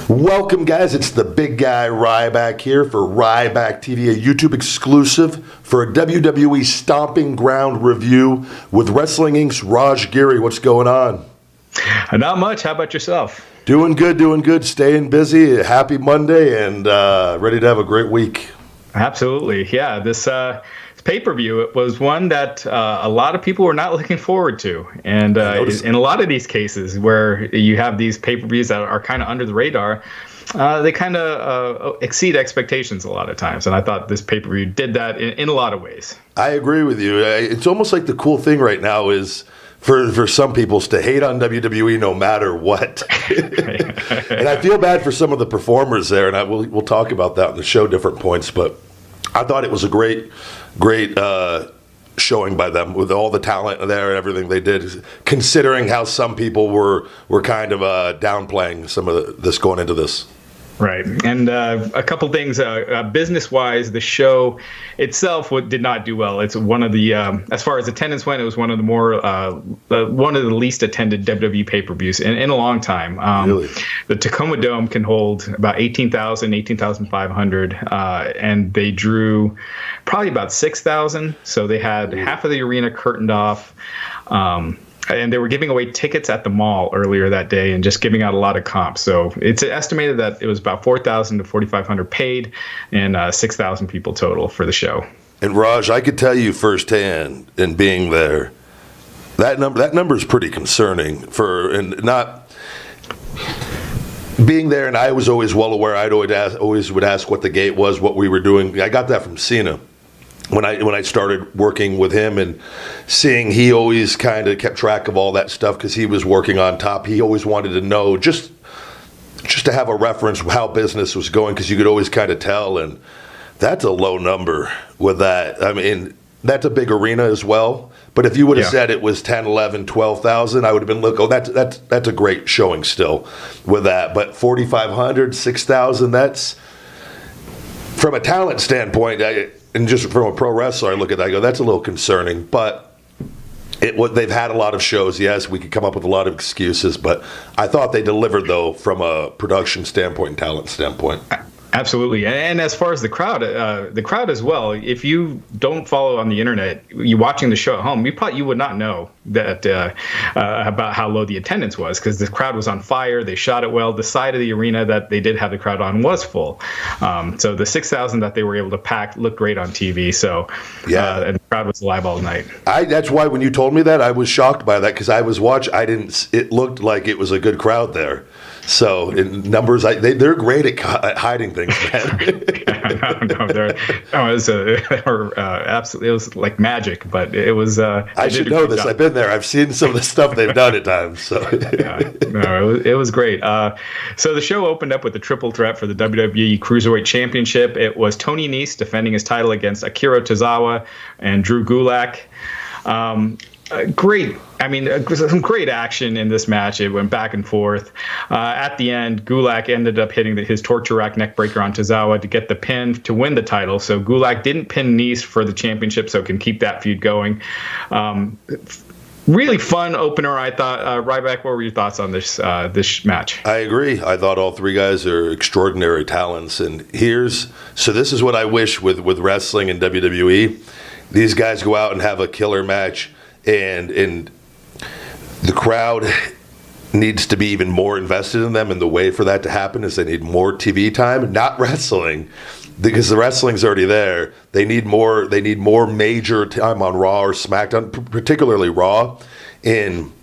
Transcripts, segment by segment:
Welcome, guys. It's the big guy Ryback here for Ryback TV, a YouTube exclusive for a WWE Stomping Ground review with Wrestling Inc.'s Raj Giri. What's going on? Not much. How about yourself? Doing good. Staying busy. Happy Monday and ready to have a great week. Absolutely. Yeah, this pay-per-view, it was one that a lot of people were not looking forward to. And in a lot of these cases where you have these pay-per-views that are kind of under the radar, they kind of exceed expectations a lot of times. And I thought this pay-per-view did that in a lot of ways. I agree with you. It's almost like the cool thing right now is for some people to hate on WWE no matter what. And I feel bad for some of the performers there, and we'll talk about that in the show, different points. But I thought it was a great showing by them with all the talent there and everything they did, considering how some people were kind of downplaying some of this going into this. Right. And a couple things, business-wise, the show itself did not do well. It's one of the, as far as attendance went, it was one of the more, one of the least attended WWE pay-per-views in a long time. Really? The Tacoma Dome can hold about 18,500, and they drew probably about 6,000. So they had half of the arena curtained off. And they were giving away tickets at the mall earlier that day and just giving out a lot of comps. So it's estimated that it was about 4,000 to 4,500 paid and 6,000 people total for the show. And Raj, I could tell you firsthand in being there, that number is pretty concerning and not being there. And I was always well aware. I'd always would ask what the gate was, what we were doing. I got that from Cena. When I started working with him and seeing, he always kind of kept track of all that stuff because he was working on top. He always wanted to know, just to have a reference how business was going, because you could always kind of tell. And that's a low number with that. I mean, that's a big arena as well. But if you would have said it was 10, 11, 12,000, I would have been, look, that's a great showing still with that. But 4,500, 6,000, that's, from a talent standpoint, and just from a pro wrestler, I look at that, I go, that's a little concerning. But they've had a lot of shows. Yes, we could come up with a lot of excuses, but I thought they delivered, though, from a production standpoint and talent standpoint. Absolutely. And as far as the crowd as well, if you don't follow on the internet, you watching the show at home, you would not know that about how low the attendance was, because the crowd was on fire. They shot it well. The side of the arena that they did have the crowd on was full. So the 6,000 that they were able to pack looked great on TV. So and the crowd was alive all night. That's why when you told me that, I was shocked by that, because I was watching. It looked like it was a good crowd there. So in numbers, they're great at hiding things, man. Absolutely, it was like magic. But it was. I should know this. I've been there. I've seen some of the stuff they've done at times. So it was great. So the show opened up with a triple threat for the WWE Cruiserweight Championship. It was Tony Nese defending his title against Akira Tozawa and Drew Gulak. Great. I mean, some great action in this match. It went back and forth. At the end, Gulak ended up hitting his torture rack neckbreaker on Tozawa to get the pin to win the title. So Gulak didn't pin Nese for the championship, so can keep that feud going. Really fun opener, I thought. Ryback, what were your thoughts on this match? I agree. I thought all three guys are extraordinary talents. And this is what I wish with wrestling and WWE. These guys go out and have a killer match. And the crowd needs to be even more invested in them, and the way for that to happen is they need more TV time, not wrestling, because the wrestling's already there. They need more major time on Raw or SmackDown, particularly Raw, in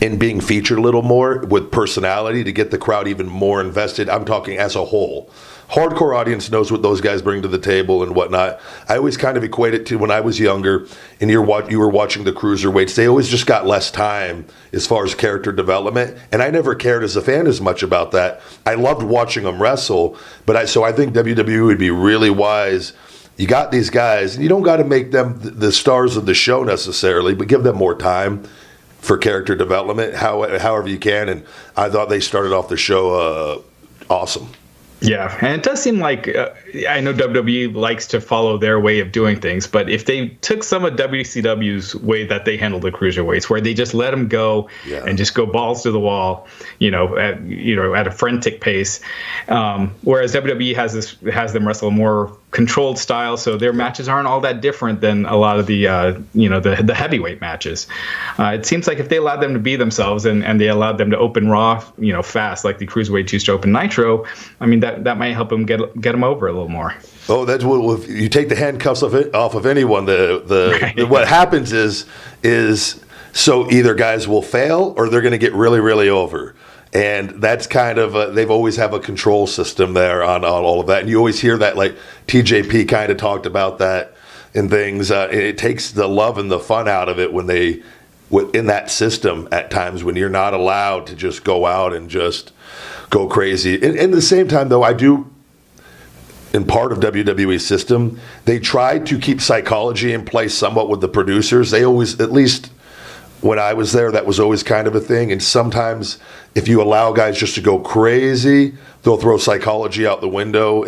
being featured a little more with personality to get the crowd even more invested. I'm talking as a whole. Hardcore audience knows what those guys bring to the table and whatnot. I always kind of equate it to when I was younger and you were watching the cruiserweights. They always just got less time as far as character development, and I never cared as a fan as much about that. I loved watching them wrestle, so I think WWE would be really wise. You got these guys, and you don't got to make them the stars of the show necessarily, but give them more time for character development, however you can. And I thought they started off the show awesome. Yeah, and it does seem like I know WWE likes to follow their way of doing things, but if they took some of WCW's way that they handle the cruiserweights, where they just let them go and just go balls to the wall, at a frantic pace, whereas WWE has them wrestle a more controlled style, so their matches aren't all that different than a lot of the the heavyweight matches. It seems like if they allowed them to be themselves and they allowed them to open Raw, fast like the cruiserweights used to open Nitro, I mean that might help them get them over a little more. Oh, that's what if you take the handcuffs off of anyone. What happens is so either guys will fail or they're going to get really, really over. And that's kind of they've always have a control system there on all of that. And you always hear that, like TJP kind of talked about that and things. It takes the love and the fun out of it when they in that system at times when you're not allowed to just go out and just go crazy. And at the same time, though, I do, in part of WWE's system, they try to keep psychology in place somewhat with the producers. They always, at least when I was there, that was always kind of a thing. And sometimes if you allow guys just to go crazy, they'll throw psychology out the window.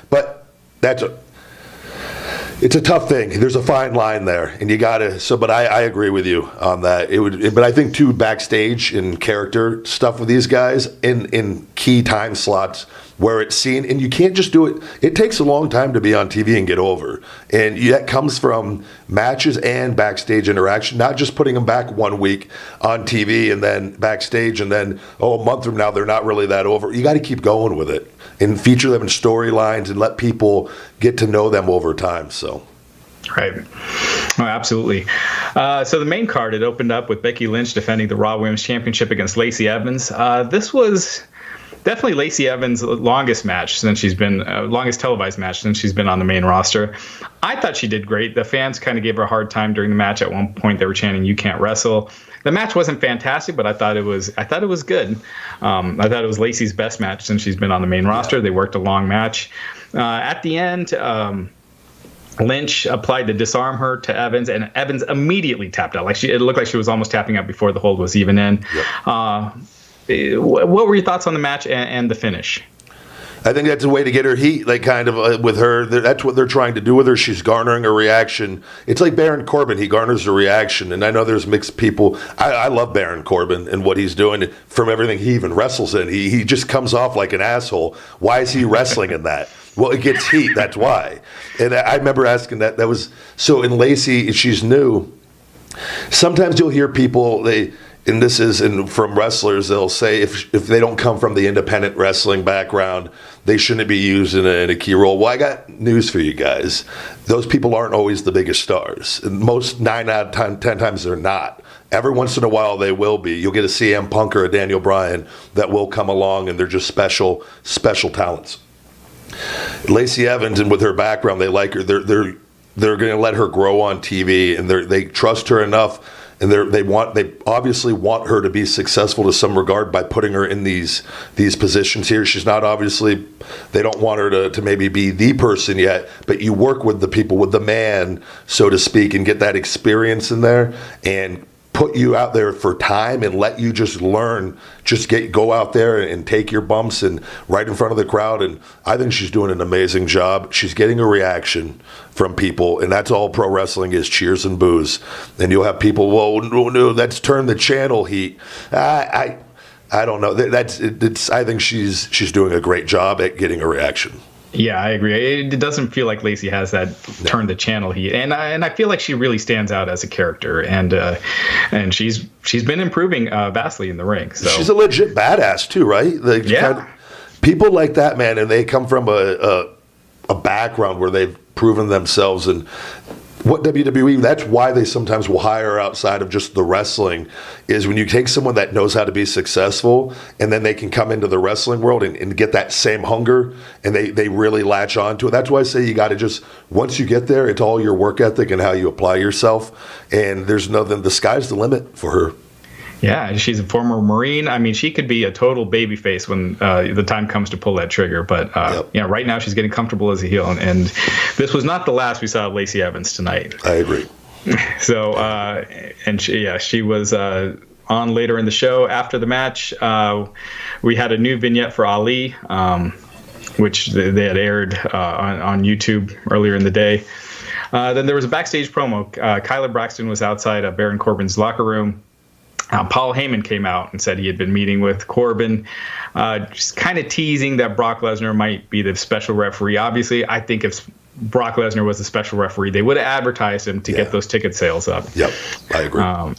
But it's a tough thing. There's a fine line there, and you gotta. But I agree with you on that. But I think too, backstage and character stuff with these guys in key time slots where it's seen, and you can't just do it. It takes a long time to be on TV and get over, and that comes from matches and backstage interaction. Not just putting them back 1 week on TV and then backstage, and then a month from now they're not really that over. You got to keep going with it and feature them in storylines and let people get to know them over time. So. Right. Oh, absolutely. So the main card, it opened up with Becky Lynch defending the Raw Women's Championship against Lacey Evans. This was definitely Lacey Evans' longest match since she's been longest televised match since she's been on the main roster. I thought she did great. The fans kind of gave her a hard time during the match. At one point, they were chanting, "You can't wrestle." The match wasn't fantastic, but I thought it was good. I thought it was Lacey's best match since she's been on the main roster. They worked a long match. At the end, Lynch applied to disarm her to Evans, and Evans immediately tapped out. It looked like she was almost tapping out before the hold was even in. Yep. What were your thoughts on the match and the finish? I think that's a way to get her heat, like kind of with her. That's what they're trying to do with her. She's garnering a reaction. It's like Baron Corbin. He garners a reaction. And I know there's mixed people. I love Baron Corbin and what he's doing from everything he even wrestles in. He just comes off like an asshole. Why is he wrestling in that? Well, it gets heat. That's why. And I remember asking that. That was so in Lacey, she's new. Sometimes you'll hear people, and this is from wrestlers, they'll say if they don't come from the independent wrestling background, they shouldn't be used in a key role. Well, I got news for you guys. Those people aren't always the biggest stars. Most 9 out of 10 times they're not. Every once in a while they will be. You'll get a CM Punk or a Daniel Bryan that will come along, and they're just special talents. Lacey Evans, and with her background, they like her. They're going to let her grow on TV, and they trust her enough. And they obviously want her to be successful to some regard by putting her in these positions here. She's not obviously, they don't want her to maybe be the person yet, but you work with the people, with the man, so to speak, and get that experience in there and put you out there for time and let you just learn, go out there and take your bumps and right in front of the crowd. And I think she's doing an amazing job. She's getting a reaction from people, and that's all pro wrestling is, cheers and boos. And you'll have people, well, no, that's turn the channel heat. I don't know. I think she's doing a great job at getting a reaction. Yeah, I agree. It doesn't feel like Lacey has that turn the channel heat, and I feel like she really stands out as a character, and she's been improving vastly in the ring. So she's a legit badass too, right? People like that, man, and they come from a background where they've proven themselves. And what WWE, that's why they sometimes will hire outside of just the wrestling, is when you take someone that knows how to be successful and then they can come into the wrestling world and get that same hunger, and they really latch on to it. That's why I say you got to just, once you get there, it's all your work ethic and how you apply yourself. And there's nothing, the sky's the limit for her. Yeah, she's a former Marine. I mean, she could be a total babyface when the time comes to pull that trigger. But right now she's getting comfortable as a heel. And this was not the last we saw of Lacey Evans tonight. I agree. So, she was on later in the show. After the match, we had a new vignette for Ali. which they had aired on YouTube earlier in the day. Then there was a backstage promo. Kyler Braxton was outside of Baron Corbin's locker room. Paul Heyman came out and said he had been meeting with Corbin, just kind of teasing that Brock Lesnar might be the special referee. Obviously, I think if Brock Lesnar was the special referee, they would have advertised him to get those ticket sales up. Yep, I agree.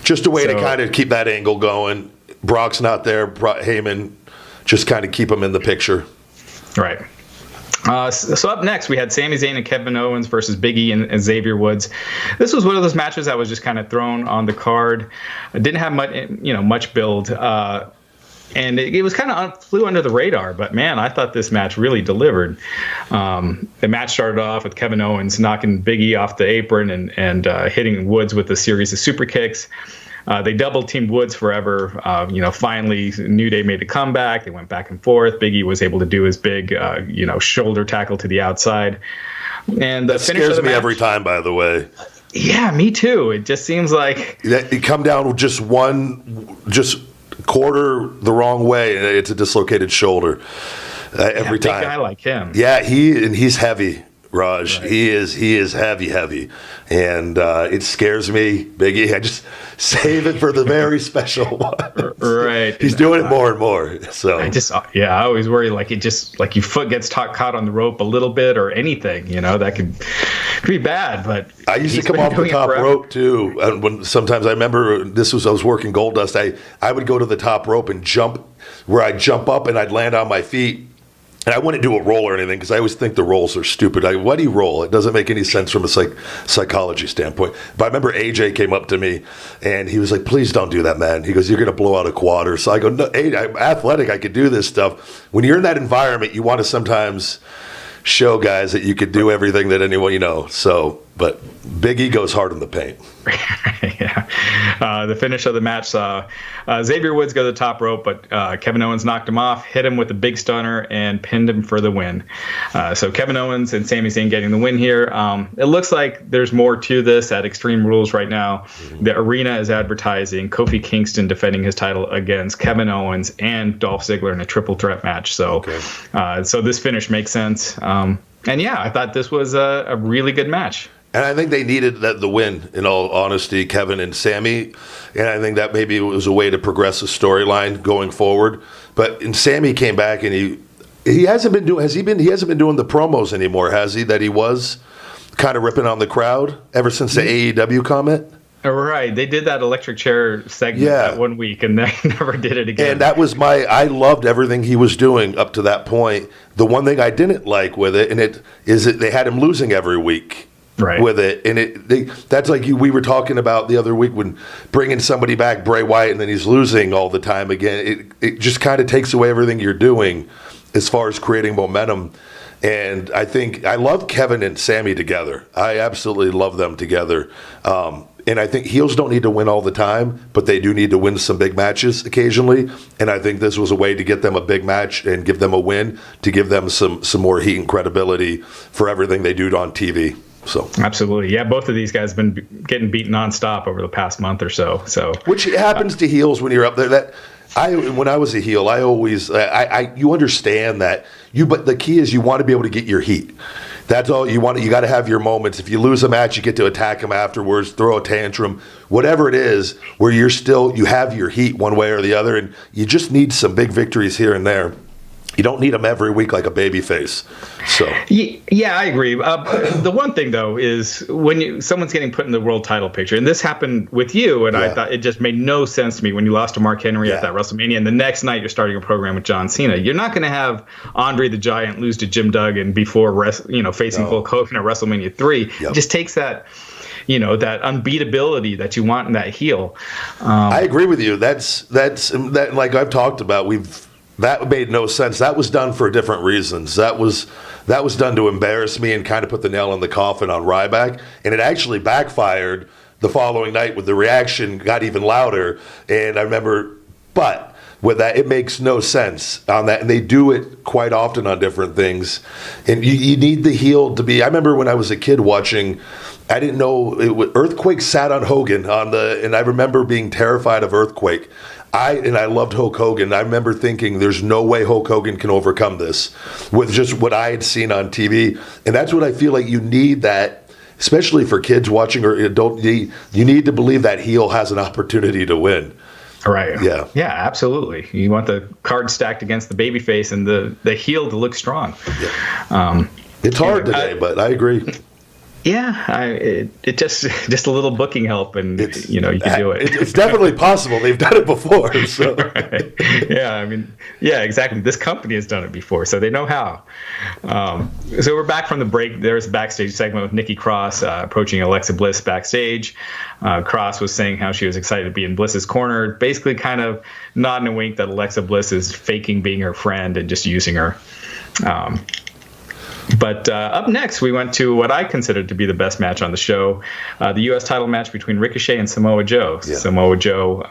Just a way to kind of keep that angle going. Brock's not there. Heyman, just kind of keep him in the picture. Right. So up next, we had Sami Zayn and Kevin Owens versus Big E and Xavier Woods. This was one of those matches that was just kind of thrown on the card. It didn't have much build, and it was kind of flew under the radar. But man, I thought this match really delivered. The match started off with Kevin Owens knocking Big E off the apron and hitting Woods with a series of super kicks. They double teamed Woods forever. Finally, New Day made a comeback. They went back and forth. Big E was able to do his big, shoulder tackle to the outside. And the finish scares of the me match, every time, by the way. Yeah, me too. It just seems like You come down with just quarter the wrong way, and it's a dislocated shoulder every time. Big guy like him. Yeah, he's heavy. Raj, right. He is heavy, and it scares me. Biggie, I just save it for the very special one. Right, he's doing it more and more. So I always worry like your foot gets caught on the rope a little bit or anything. That could be bad. But I used to come off the top rope too. When sometimes I remember I was working Gold Dust. I would go to the top rope and jump, where I'd jump up and I'd land on my feet. And I wouldn't do a roll or anything because I always think the rolls are stupid. Why do you roll? It doesn't make any sense from a psychology standpoint. But I remember AJ came up to me and he was like, "Please don't do that, man." He goes, "You're going to blow out a quad." So I go, "No, AJ, I'm athletic. I could do this stuff." When you're in that environment, you want to sometimes show guys that you could do everything that anyone So, but Big E goes hard in the paint. Yeah. The finish of the match saw Xavier Woods go to the top rope, but Kevin Owens knocked him off, hit him with a big stunner, and pinned him for the win. So Kevin Owens and Sami Zayn getting the win here. It looks like there's more to this at Extreme Rules right now. Mm-hmm. The arena is advertising Kofi Kingston defending his title against Kevin Owens and Dolph Ziggler in a triple threat match. So, so this finish makes sense. And yeah, I thought this was a really good match. And I think they needed the win, in all honesty, Kevin and Sammy. And I think that maybe it was a way to progress the storyline going forward. But Sammy came back and he hasn't been doing he hasn't been doing the promos anymore, has he? That he was kind of ripping on the crowd ever since the AEW comment. Right, they did that electric chair segment that 1 week, and they never did it again. And that was I loved everything he was doing up to that point. The one thing I didn't like with it, they had him losing every week. Right. With it, and that's like we were talking about the other week when bringing somebody back, Bray Wyatt, and then he's losing all the time again. It just kind of takes away everything you're doing as far as creating momentum. And I think I love Kevin and Sammy together. I absolutely love them together. And I think heels don't need to win all the time, but they do need to win some big matches occasionally. And I think this was a way to get them a big match and give them a win, to give them some more heat and credibility for everything they do on TV. So absolutely, yeah. Both of these guys have been getting beaten nonstop over the past month or so. So which happens to heels when you're up there. When I was a heel, I always you understand that but the key is you want to be able to get your heat. That's all you want. You got to have your moments. If you lose a match, you get to attack them afterwards, throw a tantrum, whatever it is, where you have your heat one way or the other, and you just need some big victories here and there. You don't need them every week like a baby face. So yeah, I agree. The one thing though is when someone's getting put in the world title picture, and this happened with you, and I thought it just made no sense to me when you lost to Mark Henry at that WrestleMania, and the next night you're starting a program with John Cena. You're not going to have Andre the Giant lose to Jim Duggan before facing Hulk Hogan at WrestleMania 3. Yep. It just takes that. That unbeatability that you want in that heel. I agree with you. That's like I've talked about. That made no sense. That was done for different reasons. That was done to embarrass me and kind of put the nail in the coffin on Ryback. And it actually backfired the following night with the reaction got even louder. And I remember, but with that, it makes no sense on that. And they do it quite often on different things. And you need the heel to be. I remember when I was a kid watching I didn't know Earthquake sat on Hogan and I remember being terrified of Earthquake. I loved Hulk Hogan. I remember thinking there's no way Hulk Hogan can overcome this with just what I had seen on TV. And that's what I feel like you need, that, especially for kids watching or adult, you need to believe that heel has an opportunity to win. Right. Yeah. Yeah, absolutely. You want the card stacked against the babyface and the heel to look strong. Yeah. It's hard today, but I agree. Yeah, it just a little booking help, and you can do it. It's definitely possible. They've done it before. So. Right. Yeah, I mean, yeah, exactly. This company has done it before, so they know how. So we're back from the break. There's a backstage segment with Nikki Cross approaching Alexa Bliss backstage. Cross was saying how she was excited to be in Bliss's corner, basically kind of nodding a wink that Alexa Bliss is faking being her friend and just using her. But up next, we went to what I considered to be the best match on the show, the U.S. title match between Ricochet and Samoa Joe. Yeah. Samoa Joe,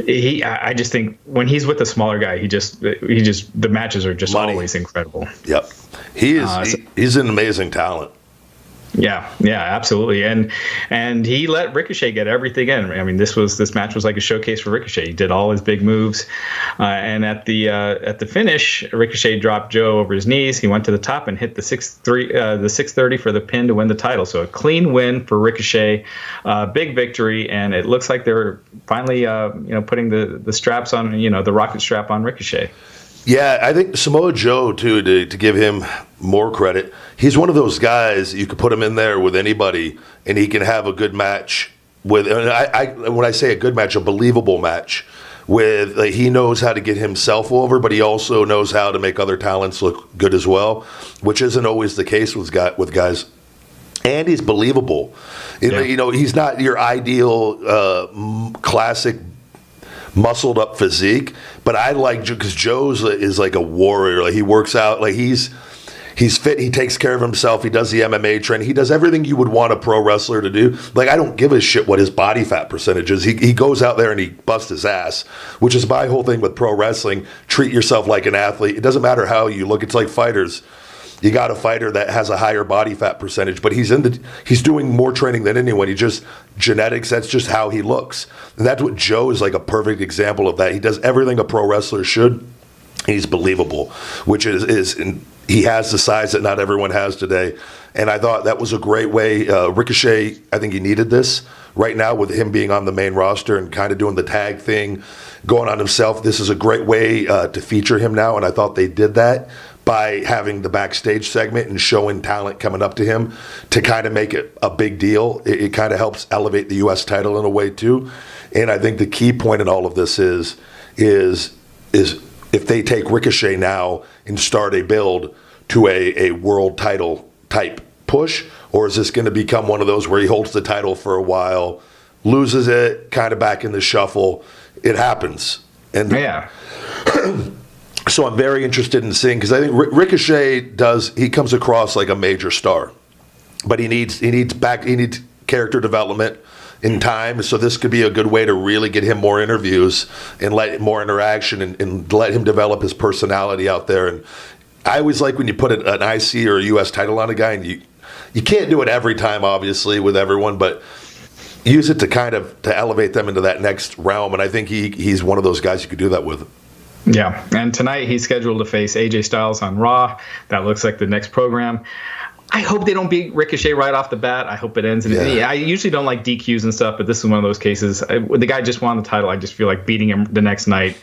I just think when he's with a smaller guy, the matches are just always incredible. Yep, he's an amazing talent. Yeah, absolutely, and he let Ricochet get everything in. I mean, this match was like a showcase for Ricochet. He did all his big moves, and at the finish, Ricochet dropped Joe over his knees. He went to the top and hit the 630 for the pin to win the title. So a clean win for Ricochet, big victory, and it looks like they're finally putting the straps on, the rocket strap on Ricochet. Yeah, I think Samoa Joe, too, to give him more credit, he's one of those guys, you could put him in there with anybody, and he can have a good match. When I say a good match, a believable match. He knows how to get himself over, but he also knows how to make other talents look good as well, which isn't always the case with guys. And he's believable. Yeah. He's not your ideal classic muscled up physique, but I like, because Joe's is like a warrior. Like, he works out, like he's fit, he takes care of himself, he does the MMA training, he does everything you would want a pro wrestler to do. Like, I don't give a shit what his body fat percentage is. He goes out there and he busts his ass, which is my whole thing with pro wrestling. Treat yourself like an athlete. It doesn't matter how you look. It's like fighters. You got a fighter that has a higher body fat percentage, but he's doing more training than anyone. He just genetics. That's just how he looks, and that's what Joe is like, a perfect example of that. He does everything a pro wrestler should. He's believable, which is he has the size that not everyone has today. And I thought that was a great way. Ricochet, I think he needed this right now with him being on the main roster and kind of doing the tag thing, going on himself. This is a great way to feature him now, and I thought they did that by having the backstage segment and showing talent coming up to him to kind of make it a big deal. It kind of helps elevate the U.S. title in a way too. And I think the key point in all of this is if they take Ricochet now and start a build to a world title type push, or is this going to become one of those where he holds the title for a while, loses it, kind of back in the shuffle? It happens. And yeah. So I'm very interested in seeing, because I think Ricochet he comes across like a major star, but he needs character development in time. So this could be a good way to really get him more interviews and let more interaction and let him develop his personality out there. And I always like when you put an IC or a US title on a guy, and you can't do it every time, obviously, with everyone, but use it to elevate them into that next realm. And I think he's one of those guys you could do that with. Yeah, and tonight he's scheduled to face AJ Styles on Raw. That looks like the next program. I hope they don't beat Ricochet right off the bat. I hope it ends. I usually don't like DQs and stuff, but this is one of those cases. The guy just won the title. I just feel like beating him the next night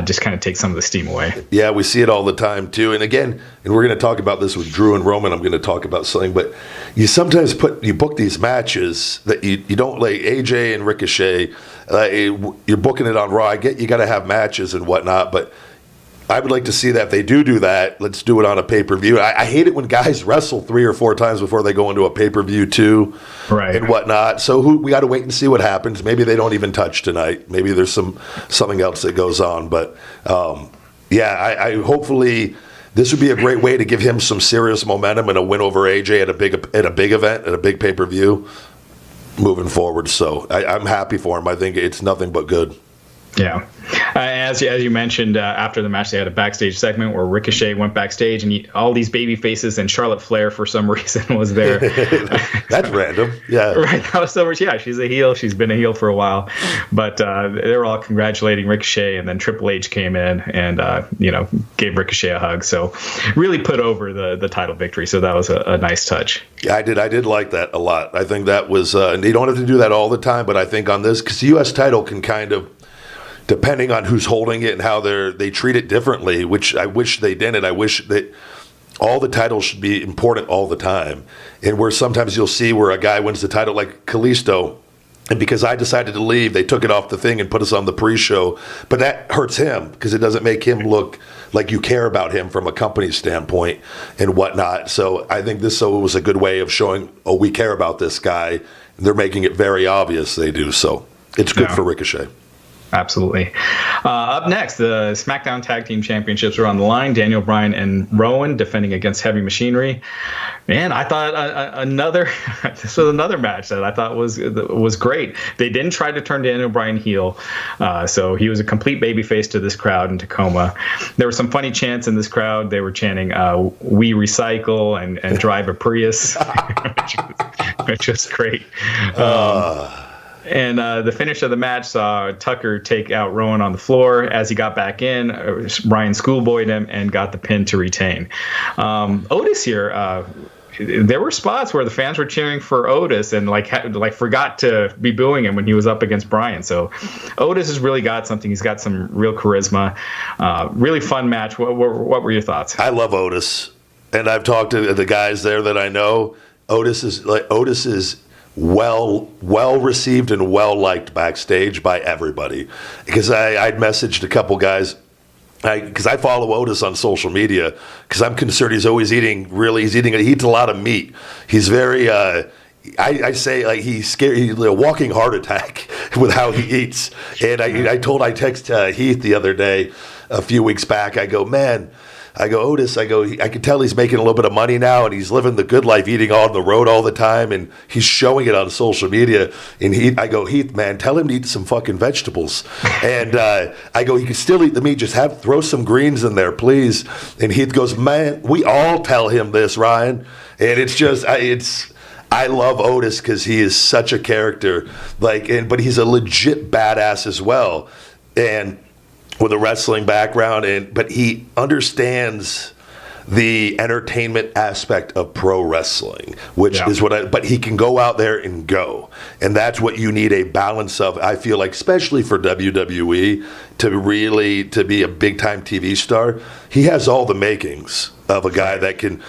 just kind of takes some of the steam away. Yeah, we see it all the time, too. And again, we're going to talk about this with Drew and Roman. I'm going to talk about something. But you sometimes book these matches that you don't, like AJ and Ricochet. You're booking it on Raw. I get you got to have matches and whatnot, but I would like to see that if they do that, let's do it on a pay-per-view. I hate it when guys wrestle 3 or 4 times before they go into a pay-per-view too, right, and whatnot. So we got to wait and see what happens. Maybe they don't even touch tonight. Maybe there's something else that goes on. But I hopefully this would be a great way to give him some serious momentum and a win over AJ at a big event, at a big pay-per-view moving forward. So I'm happy for him. I think it's nothing but good. Yeah. As you mentioned, after the match, they had a backstage segment where Ricochet went backstage, and all these baby faces, and Charlotte Flair for some reason was there. That's random. Yeah. Right. That was so much. Yeah, she's a heel. She's been a heel for a while, but they were all congratulating Ricochet, and then Triple H came in and gave Ricochet a hug. So really put over the title victory. So that was a nice touch. Yeah, I did like that a lot. I think that was, and you don't have to do that all the time, but I think on this, because the U.S. title can kind of, depending on who's holding it and how they treat it differently, which I wish they didn't. I wish that all the titles should be important all the time. And where sometimes you'll see where a guy wins the title, like Kalisto, and because I decided to leave, they took it off the thing and put us on the pre-show. But that hurts him because it doesn't make him look like you care about him from a company standpoint and whatnot. So I think this was a good way of showing, oh, we care about this guy. And they're making it very obvious they do. So it's good for Ricochet. Absolutely. Up next, the SmackDown Tag Team Championships are on the line. Daniel Bryan and Rowan defending against Heavy Machinery. Man, I thought this was another match that I thought was great. They didn't try to turn Daniel Bryan heel, so he was a complete babyface to this crowd in Tacoma. There were some funny chants in this crowd. They were chanting, "We recycle" and "Drive a Prius," which was great. And the finish of the match saw Tucker take out Rowan on the floor. As he got back in, Bryan schoolboyed him and got the pin to retain. Otis here, there were spots where the fans were cheering for Otis and like forgot to be booing him when he was up against Bryan. So Otis has really got something. He's got some real charisma. Really fun match. What were your thoughts? I love Otis, and I've talked to the guys there that I know. Otis is well received and well liked backstage by everybody. Because I'd messaged a couple guys, because I follow Otis on social media, because I'm concerned he eats a lot of meat. He's very I say like he's scared. He's a walking heart attack with how he eats. And I text Heath the other day, a few weeks back. I go, man. Otis, I can tell he's making a little bit of money now, and he's living the good life, eating on the road all the time, and he's showing it on social media. And Heath, man, tell him to eat some fucking vegetables. And he can still eat the meat, just throw some greens in there, please. And Heath goes, man, we all tell him this, Ryan. And it's just, I love Otis because he is such a character, but he's a legit badass as well. And with a wrestling background, but he understands the entertainment aspect of pro wrestling, which is but he can go out there and go. And that's what you need a balance of, I feel like, especially for WWE, to be a big time TV star. He has all the makings of a guy that can,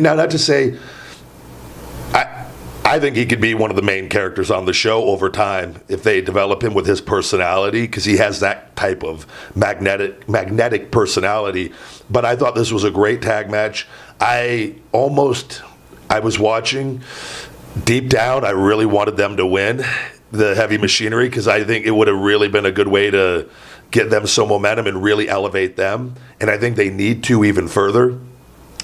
not to say, I think he could be one of the main characters on the show over time if they develop him with his personality, because he has that type of magnetic personality. But I thought this was a great tag match. I was watching deep down. I really wanted them to win, the Heavy Machinery, because I think it would have really been a good way to get them some momentum and really elevate them. And I think they need to even further.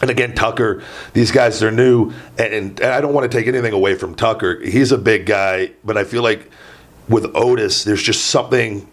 And again, Tucker, these guys, they're new, and I don't want to take anything away from Tucker. He's a big guy, but I feel like with Otis, there's just something,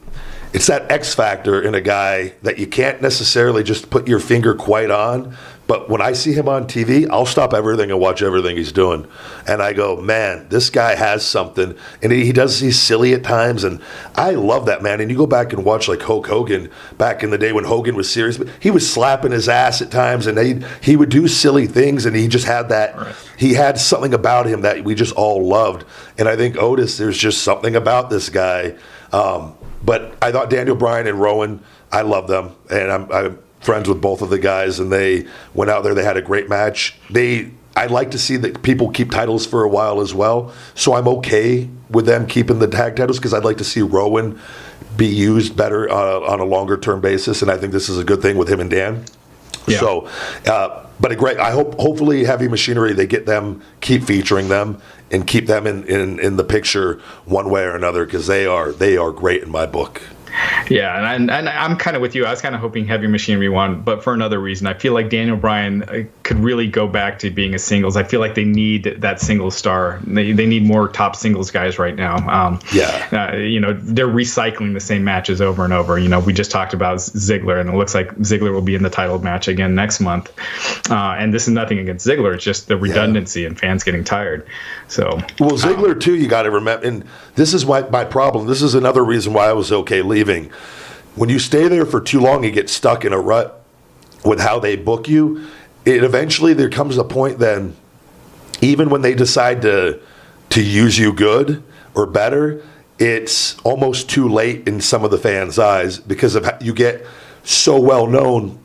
it's that X factor in a guy that you can't necessarily just put your finger quite on. But when I see him on TV, I'll stop everything and watch everything he's doing. And I go, man, this guy has something. And he's silly at times. And I love that, man. And you go back and watch like Hulk Hogan back in the day when Hogan was serious. But he was slapping his ass at times. And he would do silly things. And he just had that. Right. He had something about him that we just all loved. And I think Otis, there's just something about this guy. But I thought Daniel Bryan and Rowan, I love them. And I'm friends with both of the guys, and they went out there. They had a great match. I like to see that people keep titles for a while as well, so I'm okay with them keeping the tag titles, because I'd like to see Rowan be used better on a longer term basis, and I think this is a good thing with him and Dan. Yeah. So, but a great. Hopefully Heavy Machinery, they get them, keep featuring them, and keep them in the picture one way or another, because they are great in my book. Yeah, and I'm kind of with you. I was kind of hoping Heavy Machinery won, but for another reason. I feel like Daniel Bryan could really go back to being a singles. I feel like they need that singles star. They need more top singles guys right now. They're recycling the same matches over and over. We just talked about Ziggler, and it looks like Ziggler will be in the title match again next month. And this is nothing against Ziggler. It's just the redundancy and fans getting tired. So, well, Ziggler too, you got to remember, and this is my problem. This is another reason why I was okay leaving. When you stay there for too long, you get stuck in a rut with how they book you. Eventually there comes a point then, even when they decide to use you good or better, it's almost too late in some of the fans' eyes because of you get so well known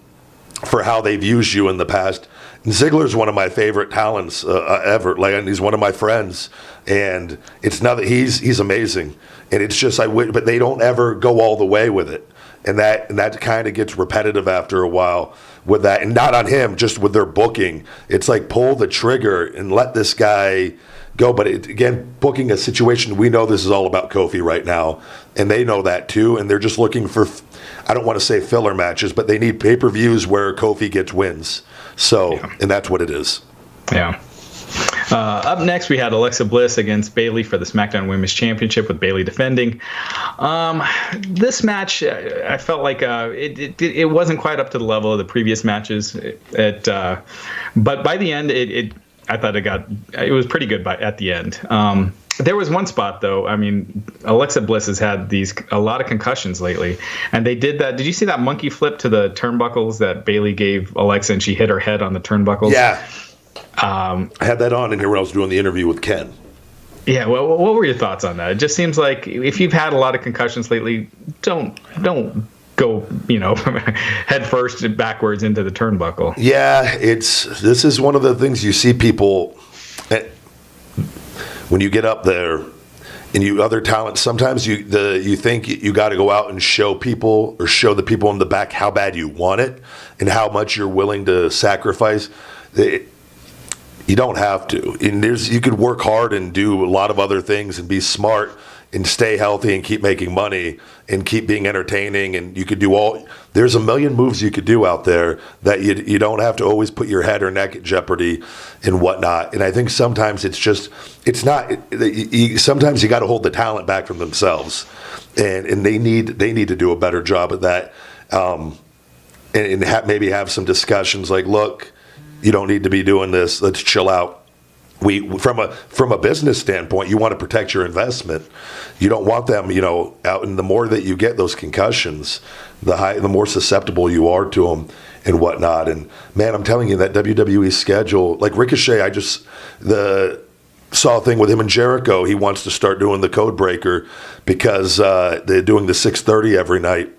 for how they've used you in the past. And Ziggler's one of my favorite talents ever. And he's one of my friends, and it's not that he's amazing. And it's just but they don't ever go all the way with it, and that kind of gets repetitive after a while with that. And not on him, just with their booking. It's like pull the trigger and let this guy go. But again, booking a situation, we know this is all about Kofi right now, and they know that too. And they're just looking for, I don't want to say filler matches, but they need pay-per-views where Kofi gets wins. So, and that's what it is. Yeah. Up next, we had Alexa Bliss against Bayley for the SmackDown Women's Championship, with Bayley defending. This match, I felt like it wasn't quite up to the level of the previous matches. But by the end, I thought it was pretty good at the end. There was one spot, though. I mean, Alexa Bliss has had a lot of concussions lately, and they did that. Did you see that monkey flip to the turnbuckles that Bayley gave Alexa, and she hit her head on the turnbuckles? Yeah. I had that on in here when I was doing the interview with Ken. Yeah. Well, what were your thoughts on that? It just seems like if you've had a lot of concussions lately, don't go, head first and backwards into the turnbuckle. Yeah, this is one of the things you see people when you get up there, and you other talent. Sometimes you think you got to go out and show people or show the people in the back how bad you want it and how much you're willing to sacrifice. You don't have to. And you could work hard and do a lot of other things and be smart and stay healthy and keep making money and keep being entertaining. And you could do there's a million moves you could do out there that you don't have to always put your head or neck at jeopardy and whatnot. And I think sometimes sometimes you got to hold the talent back from themselves, and they need to do a better job at that. Maybe have some discussions like, look, you don't need to be doing this. Let's chill out. From a business standpoint, you want to protect your investment. You don't want them, out. And the more that you get those concussions, the more susceptible you are to them and whatnot. And man, I'm telling you, that WWE schedule, like Ricochet, I just saw a thing with him and Jericho. He wants to start doing the code breaker because they're doing the 6:30 every night.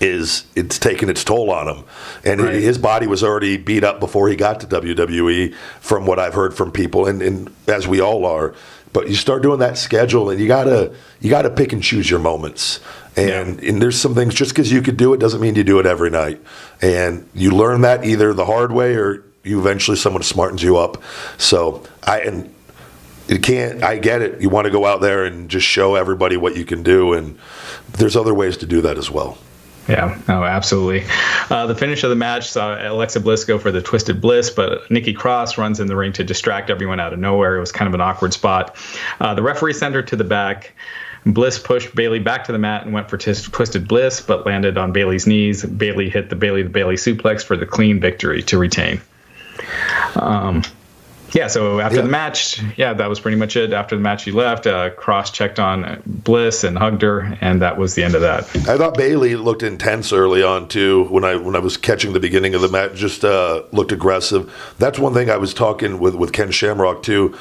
It's taking its toll on him, and right. His body was already beat up before he got to WWE, from what I've heard from people, and as we all are. But you start doing that schedule, and you gotta pick and choose your moments. And there's some things, just because you could do it doesn't mean you do it every night. And you learn that either the hard way or you eventually someone smartens you up. So I get it. You want to go out there and just show everybody what you can do, and there's other ways to do that as well. Yeah, no, absolutely. The finish of the match saw Alexa Bliss go for the Twisted Bliss, but Nikki Cross runs in the ring to distract everyone out of nowhere. It was kind of an awkward spot. The referee sent her to the back. Bliss pushed Bayley back to the mat and went for Twisted Bliss, but landed on Bayley's knees. Bayley hit the Bayley suplex for the clean victory to retain. So after the match, that was pretty much it. After the match, she left. Cross checked on Bliss and hugged her, and that was the end of that. I thought Bayley looked intense early on too. When I was catching the beginning of the match, just looked aggressive. That's one thing I was talking with Ken Shamrock too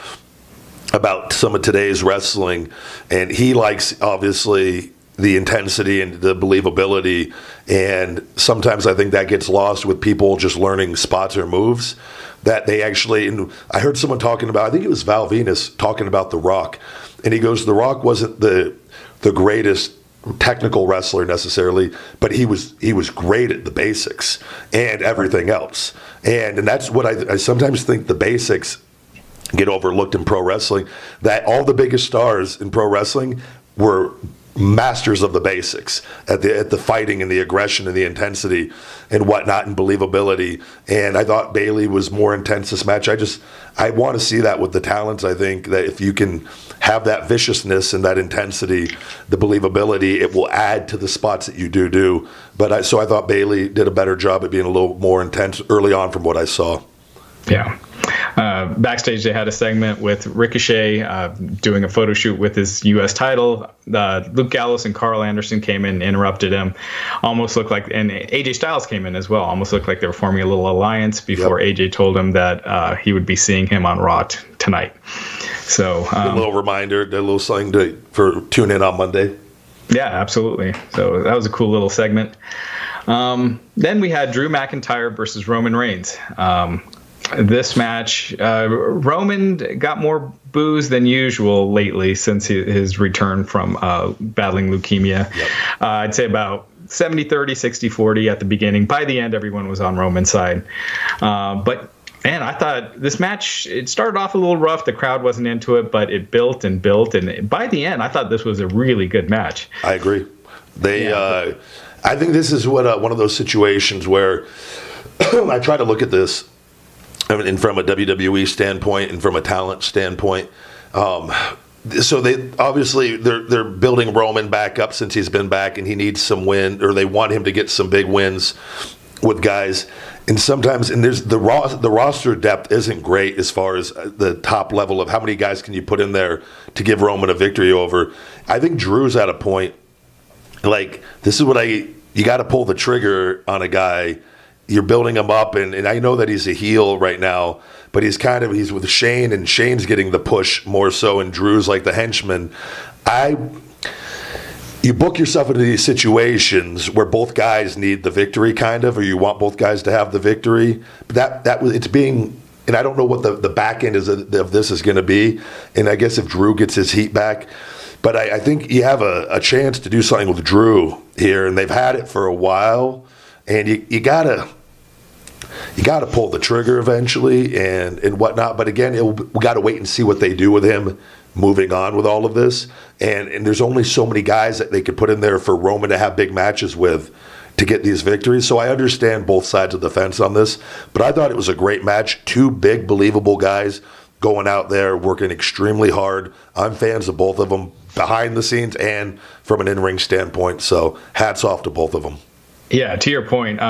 about some of today's wrestling, and he likes obviously the intensity and the believability, and sometimes I think that gets lost with people just learning spots or moves that they actually. And I heard someone talking about, I think it was Val Venus talking about The Rock, and he goes, The Rock wasn't the greatest technical wrestler necessarily, but he was great at the basics and everything else, and that's what I sometimes think the basics get overlooked in pro wrestling. That all the biggest stars in pro wrestling were masters of the basics at the fighting and the aggression and the intensity and whatnot and believability. And I thought Bayley was more intense this match. I want to see that with the talents. I think that if you can have that viciousness and that intensity, the believability, it will add to the spots that you do. But so I thought Bayley did a better job at being a little more intense early on from what I saw. Yeah. Backstage, they had a segment with Ricochet doing a photo shoot with his U.S. title. Luke Gallows and Carl Anderson came in, interrupted him. Almost looked like, and AJ Styles came in as well. Almost looked like they were forming a little alliance before AJ told him that he would be seeing him on Raw tonight. So a little reminder, a little something for tune in on Monday. Yeah, absolutely. So that was a cool little segment. Then we had Drew McIntyre versus Roman Reigns. This match, Roman got more boos than usual lately since his return from battling leukemia. Yep. I'd say about 70-30, 60-40 at the beginning. By the end, everyone was on Roman's side. But man, I thought this match, it started off a little rough. The crowd wasn't into it, but it built and built. And by the end, I thought this was a really good match. I agree. I think this is one of those situations where I try to look at this. I mean, and from a WWE standpoint and from a talent standpoint, so they obviously they're building Roman back up since he's been back, and he needs some win, or they want him to get some big wins with guys. And sometimes, and there's the roster depth isn't great as far as the top level of how many guys can you put in there to give Roman a victory over. I think Drew's at a point like this is what you got to pull the trigger on a guy. You're building him up, and I know that he's a heel right now, but he's with Shane, and Shane's getting the push more so, and Drew's like the henchman. You book yourself into these situations where both guys need the victory, kind of, or you want both guys to have the victory. But it's being, and I don't know what the back end of this is going to be, and I guess if Drew gets his heat back. But I think you have a chance to do something with Drew here, and they've had it for a while. And you gotta pull the trigger eventually and whatnot. But again, we gotta wait and see what they do with him moving on with all of this. And there's only so many guys that they could put in there for Roman to have big matches with to get these victories. So I understand both sides of the fence on this. But I thought it was a great match. Two big, believable guys going out there working extremely hard. I'm fans of both of them behind the scenes and from an in-ring standpoint. So hats off to both of them. Yeah, to your point,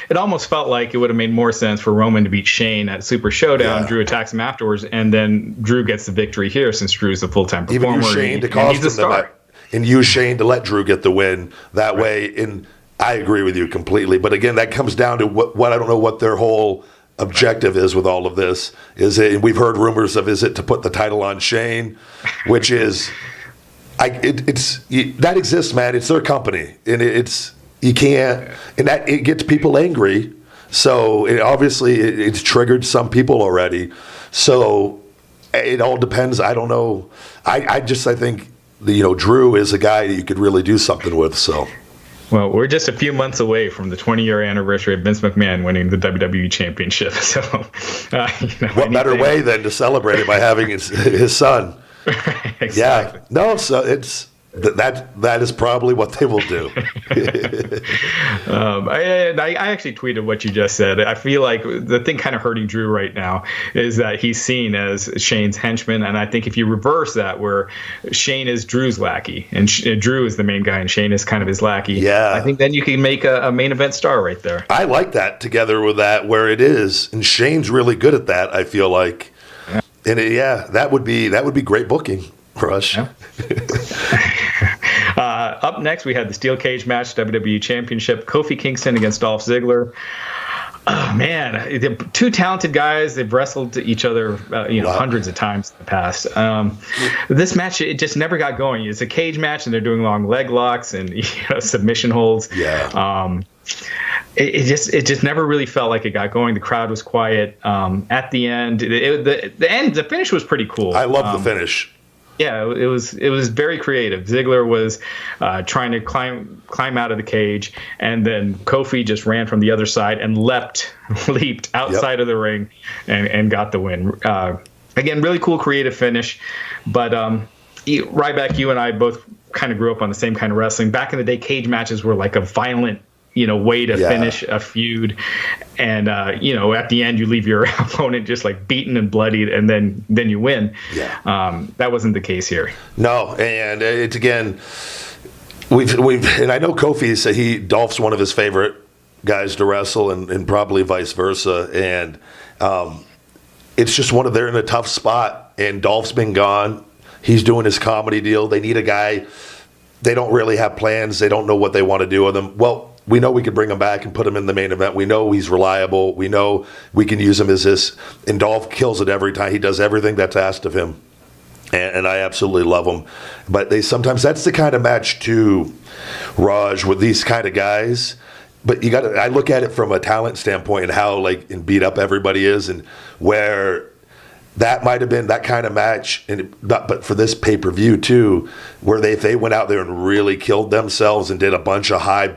it almost felt like it would have made more sense for Roman to beat Shane at Super Showdown. Yeah. Drew attacks him afterwards, and then Drew gets the victory here since Drew's a full-time performer. Even use Shane to cost him and use Shane to let Drew get the win that way. And I agree with you completely. But again, that comes down to what I don't know what their whole objective is with all of this. We've heard rumors of is it to put the title on Shane, which is that exists, man. It's their company, and you can't, and that it gets people angry. So it's triggered some people already. So it all depends. I don't know. I think Drew is a guy that you could really do something with. So. Well, we're just a few months away from the 20-year anniversary of Vince McMahon winning the WWE Championship. So, what better way than to celebrate it by having his son? Exactly. Yeah. No. So it's. That is probably what they will do. I actually tweeted what you just said. I feel like the thing kind of hurting Drew right now is that he's seen as Shane's henchman, and I think if you reverse that, where Shane is Drew's lackey and Drew is the main guy and Shane is kind of his lackey, yeah, I think then you can make a main event star right there. I like that together with that where it is, and Shane's really good at that. I feel like, and that would be great booking. Rush. Yeah. Up next, we had the Steel Cage match, WWE Championship, Kofi Kingston against Dolph Ziggler. Oh, man, they're two talented guys. They've wrestled each other, hundreds of times in the past. This match, it just never got going. It's a cage match, and they're doing long leg locks and submission holds. Yeah. It just never really felt like it got going. The crowd was quiet. At the end, the finish was pretty cool. I love the finish. Yeah, it was very creative. Ziggler was trying to climb out of the cage, and then Kofi just ran from the other side and leaped outside of the ring and got the win. Again, really cool creative finish. But Ryback, you and I both kind of grew up on the same kind of wrestling. Back in the day, cage matches were like a violent, way to finish a feud. And, at the end, you leave your opponent just like beaten and bloodied, and then you win. Yeah. That wasn't the case here. No. And it's, again, and I know Kofi said Dolph's one of his favorite guys to wrestle, and probably vice versa. And it's just they're in a tough spot, and Dolph's been gone. He's doing his comedy deal. They need a guy. They don't really have plans. They don't know what they want to do with him. Well, we know we could bring him back and put him in the main event. We know he's reliable. We know we can use him as this. And Dolph kills it every time. He does everything that's asked of him. And I absolutely love him. But sometimes that's the kind of match too, Raj, with these kind of guys. But I look at it from a talent standpoint and how and beat up everybody is, and where that might have been that kind of match, but for this pay-per-view too, where if they went out there and really killed themselves and did a bunch of high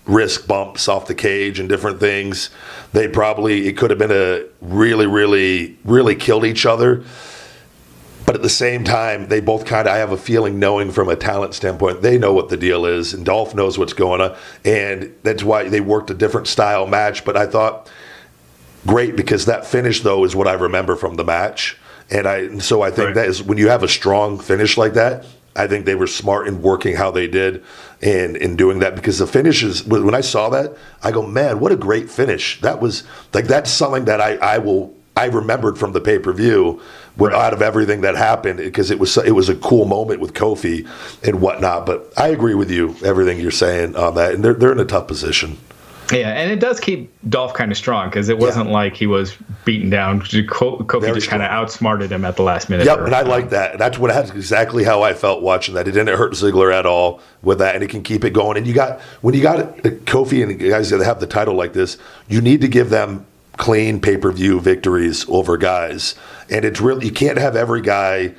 risk bumps off the cage and different things, it could have been a really, really, really killed each other. But at the same time, they both I have a feeling, knowing from a talent standpoint, they know what the deal is, and Dolph knows what's going on, and that's why they worked a different style match. But I thought great, because that finish though is what I remember from the match, and so I think that is when you have a strong finish like that. I think they were smart in working how they did and in doing that, because the finishes, when I saw that, I go, man, what a great finish. That was that's something that I remembered from the pay-per-view out of everything that happened, because it was a cool moment with Kofi and whatnot. But I agree with you, everything you're saying on that, and they're in a tough position. Yeah, and it does keep Dolph kind of strong, because it wasn't like he was beaten down. Kofi just kind of outsmarted him at the last minute. Yep, and I like that. That's exactly how I felt watching that. It didn't hurt Ziggler at all with that, and it can keep it going. And when you got Kofi and guys that have the title like this, you need to give them clean pay-per-view victories over guys. And it's really, you can't have every guy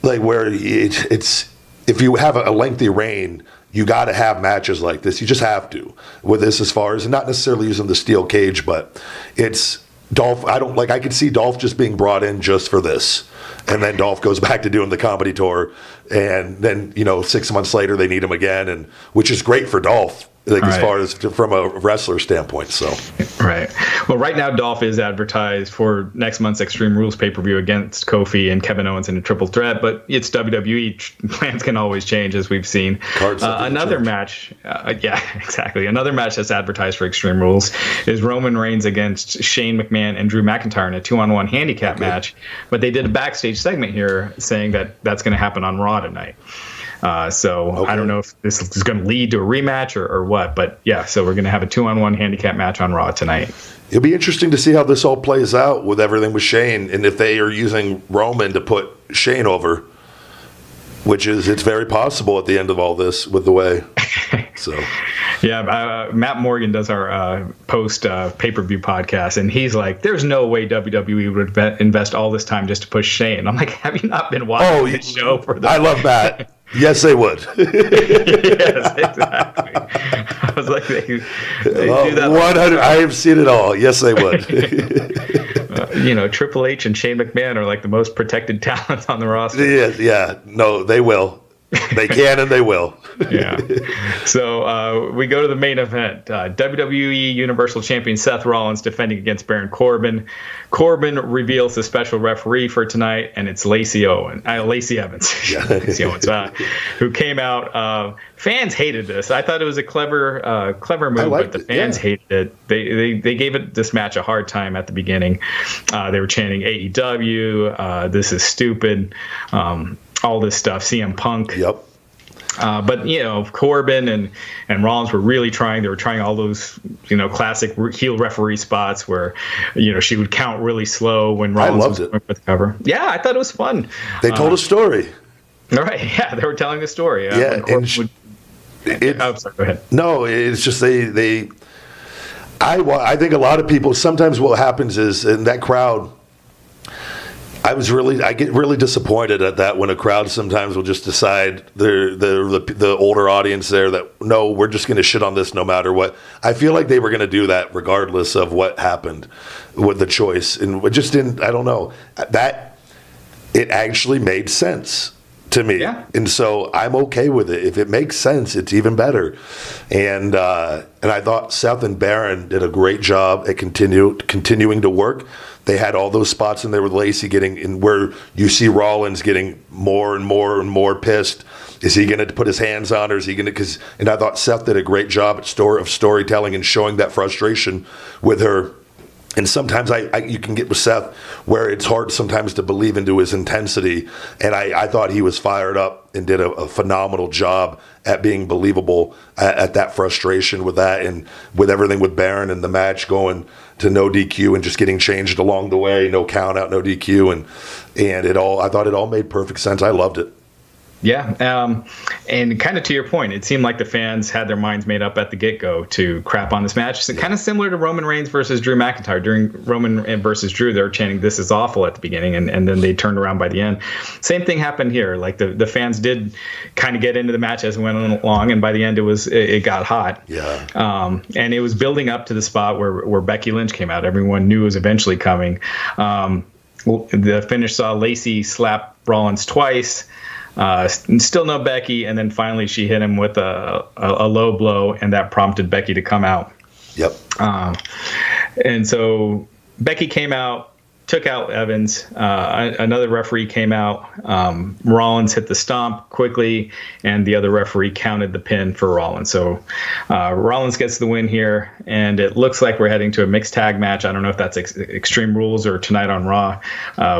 where it's if you have a lengthy reign, you got to have matches like this. You just have to with this, as far as not necessarily using the steel cage, but it's Dolph. I could see Dolph just being brought in just for this, and then Dolph goes back to doing the comedy tour, and then 6 months later they need him again, and which is great for Dolph. As far as from a wrestler standpoint, so. Right. Well, right now Dolph is advertised for next month's Extreme Rules pay-per-view against Kofi and Kevin Owens in a triple threat, but it's WWE. Plans can always change, as we've seen. Another match, exactly. Another match that's advertised for Extreme Rules is Roman Reigns against Shane McMahon and Drew McIntyre in a 2-on-1 handicap match, but they did a backstage segment here saying that that's going to happen on Raw tonight. I don't know if this is going to lead to a rematch or what, but so we're going to have a 2-on-1 handicap match on Raw tonight. It'll be interesting to see how this all plays out with everything with Shane, and if they are using Roman to put Shane over, it's very possible at the end of all this with the way. So. Matt Morgan does our post pay-per-view podcast, and he's like, there's no way WWE would invest all this time just to push Shane. I'm like, have you not been watching this show for the... I love Matt. Yes, they would. Yes, exactly. I was like, they do that. 100. I have seen it all. Yes, they would. Triple H and Shane McMahon are like the most protected talents on the roster. Yeah. No, they will. They can and they will. Yeah. So we go to the main event. WWE Universal Champion Seth Rollins defending against Baron Corbin. Corbin reveals the special referee for tonight, and it's Lacey Evans, who came out. Fans hated this. I thought it was a clever move, but the fans hated it. They gave this match a hard time at the beginning. They were chanting AEW. This is stupid. All this stuff, CM Punk. Yep. But Corbin and Rollins were really trying. They were trying all those classic heel referee spots where she would count really slow when Rollins was going for the cover. Yeah, I thought it was fun. They told a story. Right. Yeah, they were telling a story. Yeah. Sorry, go ahead. No, it's just they. I think a lot of people. Sometimes what happens is in that crowd. I get really disappointed at that when a crowd sometimes will just decide the older audience there that no, we're just going to shit on this no matter what. I feel like they were going to do that regardless of what happened with the choice, and it just didn't. I don't know that it actually made sense to me. Yeah. And so I'm okay with it. If it makes sense, it's even better. And I thought Seth and Baron did a great job at continuing to work. They had all those spots in there with Lacey getting in where you see Rollins getting more and more and more pissed. Is he going to put his hands on her? Is he going to? And I thought Seth did a great job at storytelling and showing that frustration with her. And sometimes you can get with Seth where it's hard sometimes to believe into his intensity. And I thought he was fired up and did a phenomenal job at being believable at that frustration with that, and with everything with Baron and the match going to no DQ and just getting changed along the way, no count out, no DQ. And I thought it all made perfect sense. I loved it. Yeah, and kind of to your point, it seemed like the fans had their minds made up at the get-go to crap on this match. So kind of similar to Roman Reigns versus Drew McIntyre. During Roman versus Drew, they were chanting, "This is awful" at the beginning, and then they turned around by the end. Same thing happened here. Like the fans did kind of get into the match as it went along, and by the end it got hot. Yeah. And it was building up to the spot where Becky Lynch came out. Everyone knew it was eventually coming. The finish saw Lacey slap Rollins twice. Still no Becky, and then finally she hit him with a low blow, and that prompted Becky to come out. Yep. And so Becky came out, took out Evans. Another referee came out. Rollins hit the stomp quickly, and the other referee counted the pin for Rollins. So Rollins gets the win here, and it looks like we're heading to a mixed tag match. I don't know if that's Extreme Rules or Tonight on Raw,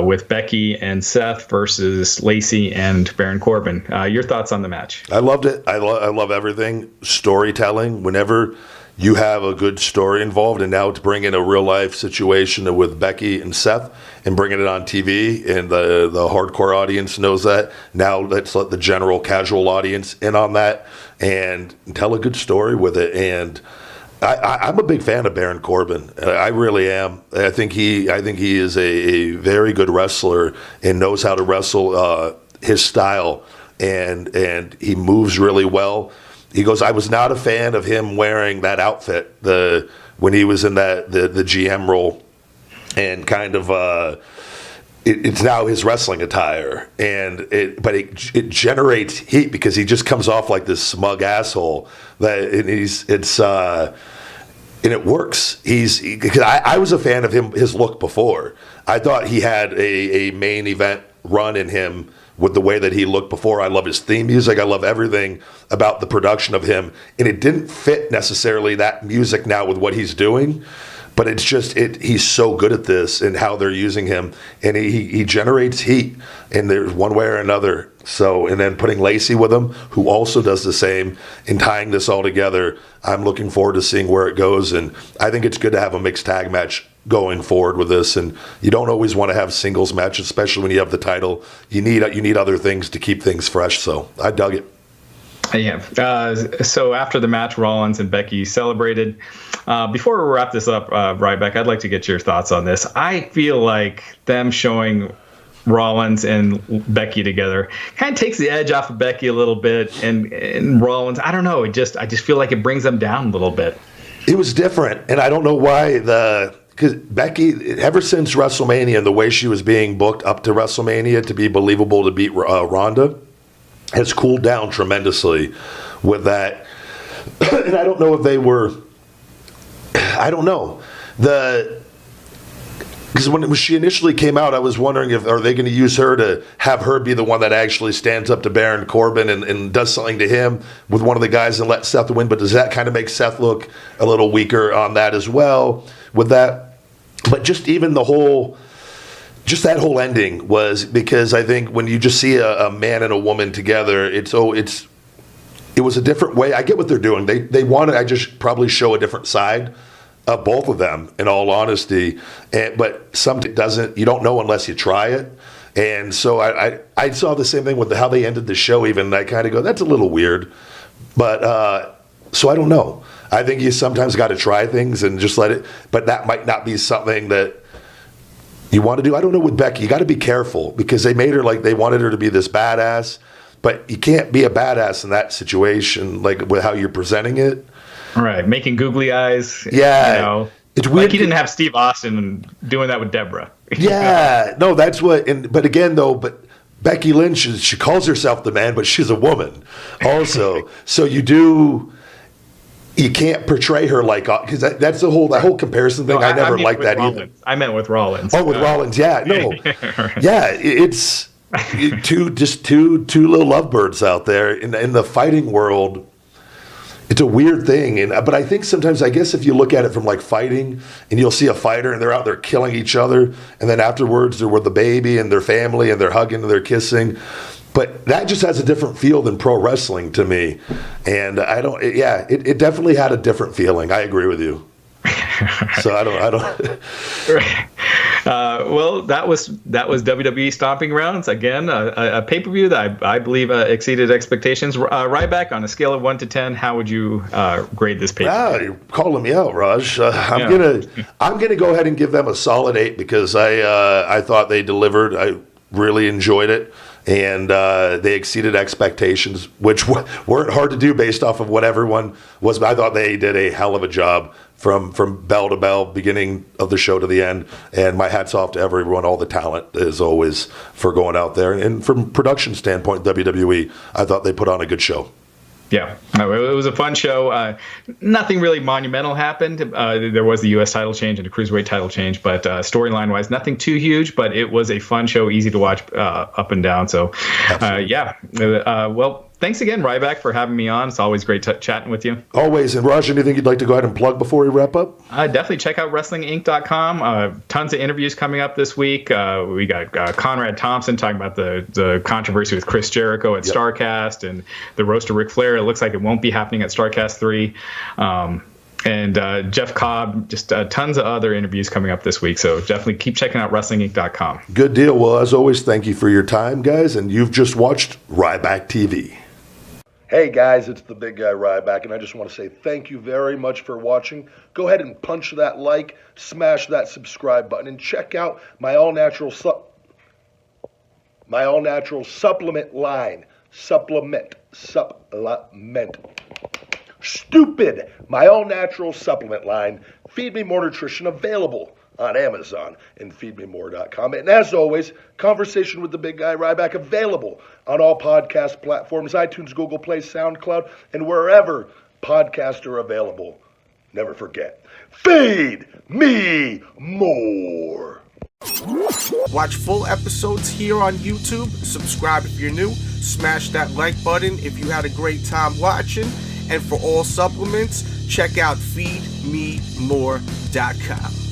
with Becky and Seth versus Lacey and Baron Corbin. Your thoughts on the match? I loved it. I love everything. Storytelling. Whenever you have a good story involved, and now to bring in a real life situation with Becky and Seth and bringing it on TV, and the hardcore audience knows that. Now let's let the general casual audience in on that and tell a good story with it. And I'm a big fan of Baron Corbin. I really am. I think he is a very good wrestler and knows how to wrestle his style, and he moves really well. He goes, I was not a fan of him wearing that outfit when he was in the GM role, and kind of it's now his wrestling attire, but it generates heat because he just comes off like this smug asshole and it works. Because I was a fan of his look before. I thought he had a main event run in him with the way that he looked before. I love his theme music. I love everything about the production of him. And it didn't fit necessarily that music now with what he's doing. But it's just, he's so good at this and how they're using him. And he generates heat, and there's one way or another. So, and then putting Lacey with him, who also does the same, and tying this all together, I'm looking forward to seeing where it goes. And I think it's good to have a mixed tag match going forward with this. And you don't always want to have singles matches, especially when you have the title. You need other things to keep things fresh. So I dug it. Yeah. So after the match, Rollins and Becky celebrated. Before we wrap this up, Ryback, I'd like to get your thoughts on this. I feel like them showing Rollins and Becky together kind of takes the edge off of Becky a little bit, and Rollins, I don't know, I just feel like it brings them down a little bit. It was different, and I don't know why because Becky, ever since WrestleMania and the way she was being booked up to WrestleMania to be believable to beat Ronda, has cooled down tremendously with that. And I don't know if they were, I don't know. Because when she initially came out, I was wondering are they going to use her to have her be the one that actually stands up to Baron Corbin and does something to him with one of the guys and let Seth win. But does that kind of make Seth look a little weaker on that as well with that? But just even that whole ending was, because I think when you just see a man and a woman together, it was a different way. I get what they're doing. They want to, I just probably show a different side of both of them, in all honesty. But something doesn't, you don't know unless you try it. And so I saw the same thing with how they ended the show even. I kind of go, that's a little weird. But so I don't know. I think you sometimes got to try things and just let it, but that might not be something that you want to do. I don't know with Becky. You got to be careful because they made her like they wanted her to be this badass, but you can't be a badass in that situation, like with how you're presenting it. Right, making googly eyes. Yeah, you know, it's weird. Like he didn't have Steve Austin doing that with Deborah. Yeah, no, that's what. But again, though, but Becky Lynch, she calls herself the man, but she's a woman also. So you can't portray her like, because that's that whole comparison thing. I never liked that either. I meant with Rollins. Oh, with Rollins, yeah, no, yeah, it's two little lovebirds out there in the fighting world. It's a weird thing, but I think sometimes, I guess if you look at it from like fighting, and you'll see a fighter and they're out there killing each other, and then afterwards they're with the baby and their family and they're hugging and they're kissing. But that just has a different feel than pro wrestling to me, and it definitely had a different feeling. I agree with you. So I don't. Well, that was WWE Stomping Rounds again, a pay-per-view that I believe exceeded expectations. Ryback, on a scale of 1 to 10, how would you grade this pay-per-view? You're calling me out, Raj. I'm gonna go ahead and give them a solid 8 because I thought they delivered. I really enjoyed it. And they exceeded expectations, which weren't hard to do based off of what everyone was. I thought they did a hell of a job from bell to bell, beginning of the show to the end. And my hat's off to everyone, all the talent, as always, for going out there. And from production standpoint, WWE, I thought they put on a good show. Yeah, it was a fun show. Nothing really monumental happened. There was the U.S. title change and a cruiserweight title change, but storyline-wise, nothing too huge. But it was a fun show, easy to watch up and down. So, well, thanks again, Ryback, for having me on. It's always great chatting with you. Always. And Raj, anything you'd like to go ahead and plug before we wrap up? Definitely check out WrestlingInc.com. Tons of interviews coming up this week. We got Conrad Thompson talking about the controversy with Chris Jericho at StarCast and the roast of Ric Flair. It looks like it won't be happening at StarCast 3. And Jeff Cobb, just tons of other interviews coming up this week. So definitely keep checking out WrestlingInc.com. Good deal. Well, as always, thank you for your time, guys. And you've just watched Ryback TV. Hey guys, it's the big guy Ryback, and I just want to say thank you very much for watching. Go ahead and punch that like, smash that subscribe button, and check out my all-natural supplement line. Supplement. Stupid! My all-natural supplement line. Feed Me More Nutrition, available on Amazon and feedmemore.com. And as always, Conversation with the Big Guy Ryback, available on all podcast platforms, iTunes, Google Play, SoundCloud, and wherever podcasts are available. Never forget, feed me more. Watch full episodes here on YouTube. Subscribe if you're new. Smash that like button if you had a great time watching. And for all supplements, check out feedmemore.com.